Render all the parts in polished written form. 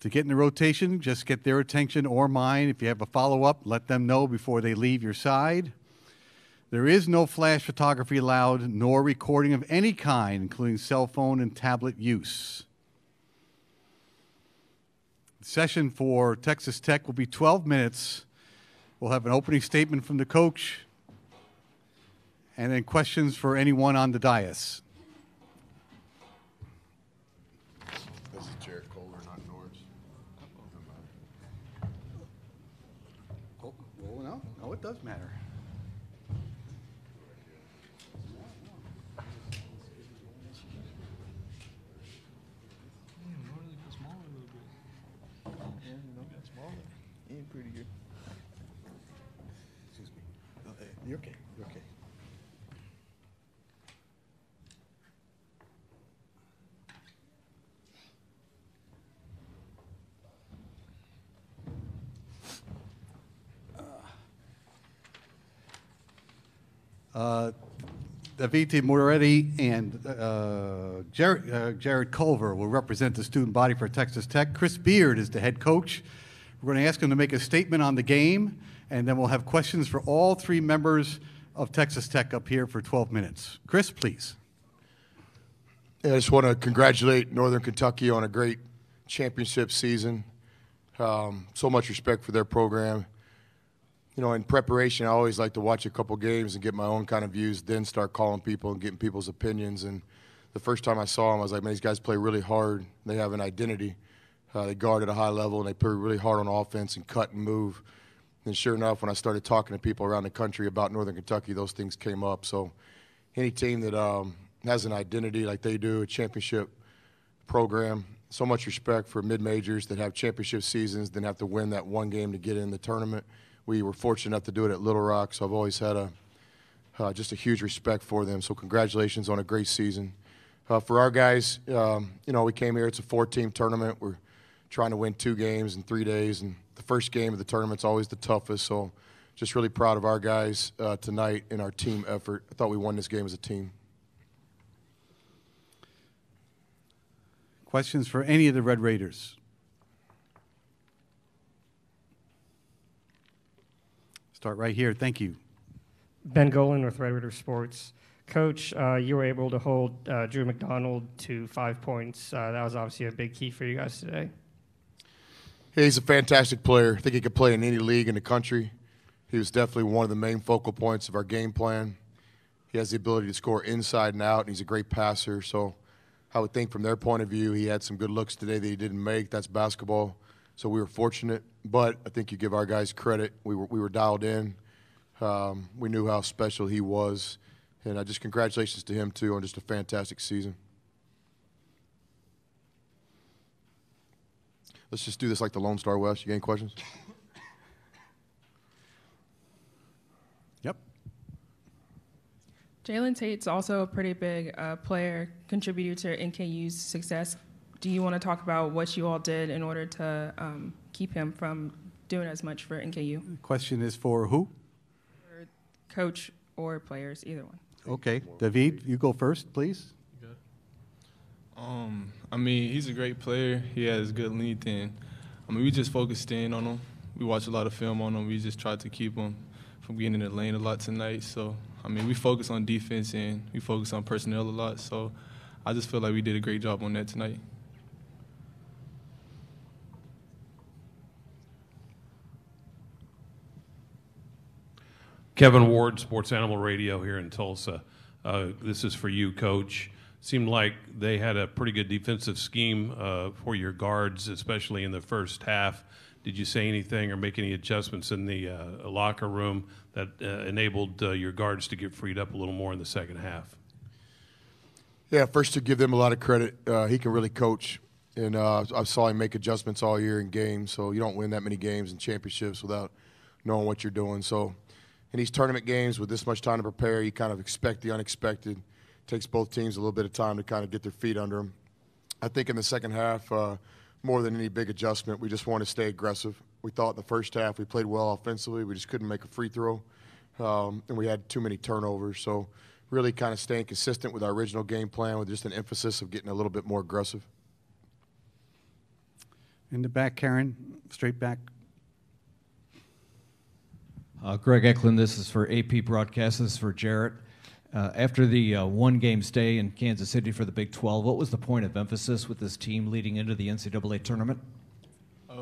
To get in the rotation, just get their attention or mine. If you have a follow-up, let them know before they leave your side. There is no flash photography allowed, nor recording of any kind, including cell phone and tablet use. The session for Texas Tech will be 12 minutes. We'll have an opening statement from the coach, and then questions for anyone on the dais. Oh, it does matter. Pretty good. Excuse me. You're okay. You're okay. Davide Moretti and Jared Culver will represent the student body for Texas Tech. Chris Beard is the head coach. We're going to ask him to make a statement on the game, and then we'll have questions for all three members of Texas Tech up here for 12 minutes. Chris, please. Yeah, I just want to congratulate Northern Kentucky on a great championship season. So much respect for their program. You know, in preparation, I always like to watch a couple games and get my own kind of views, then start calling people and getting people's opinions. And the first time I saw them, I was like, man, these guys play really hard. They have an identity. They guard at a high level, and they play really hard on offense and cut and move. And sure enough, when I started talking to people around the country about Northern Kentucky, those things came up. So any team that has an identity like they do, a championship program, so much respect for mid-majors that have championship seasons, then have to win that one game to get in the tournament. We were fortunate enough to do it at Little Rock, so I've always had just a huge respect for them. So congratulations on a great season. For our guys, you know, we came here. It's a 4-team tournament. We're trying to win 2 games in 3 days, and the first game of the tournament's always the toughest. So just really proud of our guys tonight in our team effort. I thought we won this game as a team. Questions for any of the Red Raiders? Start right here. Thank you. Ben Golan with Red Raider Sports. Coach, you were able to hold Drew McDonald to 5 points. That was obviously a big key for you guys today. Yeah, he's a fantastic player. I think he could play in any league in the country. He was definitely one of the main focal points of our game plan. He has the ability to score inside and out, and he's a great passer. So I would think from their point of view, he had some good looks today that he didn't make. That's basketball. So we were fortunate, but I think you give our guys credit. We were dialed in. We knew how special he was, and just congratulations to him, too, on just a fantastic season. Let's just do this like the Lone Star West. You got any questions? Yep. Jalen Tate's also a pretty big player, contributor to NKU's success. Do you want to talk about what you all did in order to keep him from doing as much for NKU? The question is for who? For coach or players, either one. Okay. David, you go first, please. I mean, he's a great player. He has good length, and I mean, we just focused in on him. We watched a lot of film on him. We just tried to keep him from getting in the lane a lot tonight. So, I mean, we focus on defense and we focus on personnel a lot. So, I just feel like we did a great job on that tonight. Kevin Ward, Sports Animal Radio here in Tulsa. This is for you, Coach. Seemed like they had a pretty good defensive scheme for your guards, especially in the first half. Did you say anything or make any adjustments in the locker room that enabled your guards to get freed up a little more in the second half? Yeah, first to give them a lot of credit. He can really coach, and I saw him make adjustments all year in games, so you don't win that many games and championships without knowing what you're doing. So in these tournament games with this much time to prepare, you kind of expect the unexpected. Takes both teams a little bit of time to kind of get their feet under them. I think in the second half, more than any big adjustment, we just wanted to stay aggressive. We thought in the first half we played well offensively. We just couldn't make a free throw, and we had too many turnovers. So really kind of staying consistent with our original game plan with just an emphasis of getting a little bit more aggressive. In the back, Karen, straight back. Greg Eklund, this is for AP Broadcast. This is for Jarrett. After the one-game stay in Kansas City for the Big 12, what was the point of emphasis with this team leading into the NCAA tournament?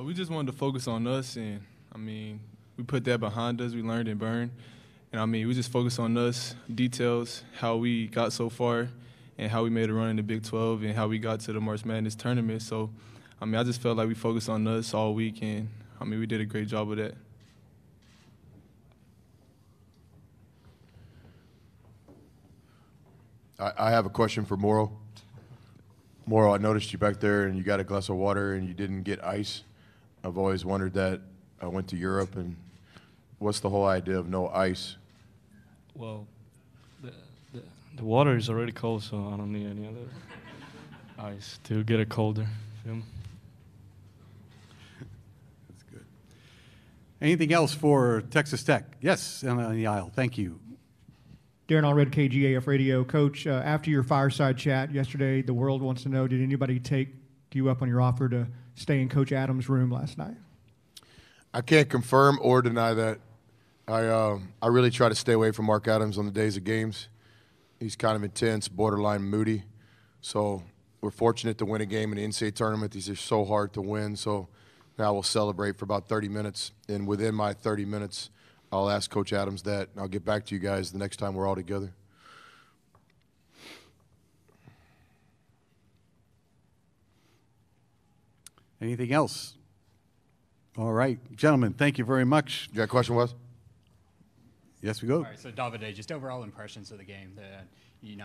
We just wanted to focus on us, and, I mean, we put that behind us. We learned and burned. And, I mean, we just focused on us, details, how we got so far, and how we made a run in the Big 12, and how we got to the March Madness tournament. So, I mean, I just felt like we focused on us all week, and, I mean, we did a great job of that. I have a question for Morrow. Morrow, I noticed you back there and you got a glass of water and you didn't get ice. I've always wondered that. I went to Europe, and what's the whole idea of no ice? Well, the water is already cold, so I don't need any other ice to get it colder. Feel me? That's good. Anything else for Texas Tech? Yes, on the aisle. Thank you. Darren Allred, KGAF Radio. Coach, after your fireside chat yesterday, the world wants to know, did anybody take you up on your offer to stay in Coach Adams' room last night? I can't confirm or deny that. I really try to stay away from Mark Adams on the days of games. He's kind of intense, borderline moody. So we're fortunate to win a game in the NCAA tournament. These are so hard to win. So now we'll celebrate for about 30 minutes. And within my 30 minutes, I'll ask Coach Adams that, and I'll get back to you guys the next time we're all together. Anything else? All right. Gentlemen, thank you very much. You got a question, Wes? Yes, we go. All right, so Davide, just overall impressions of the game. Take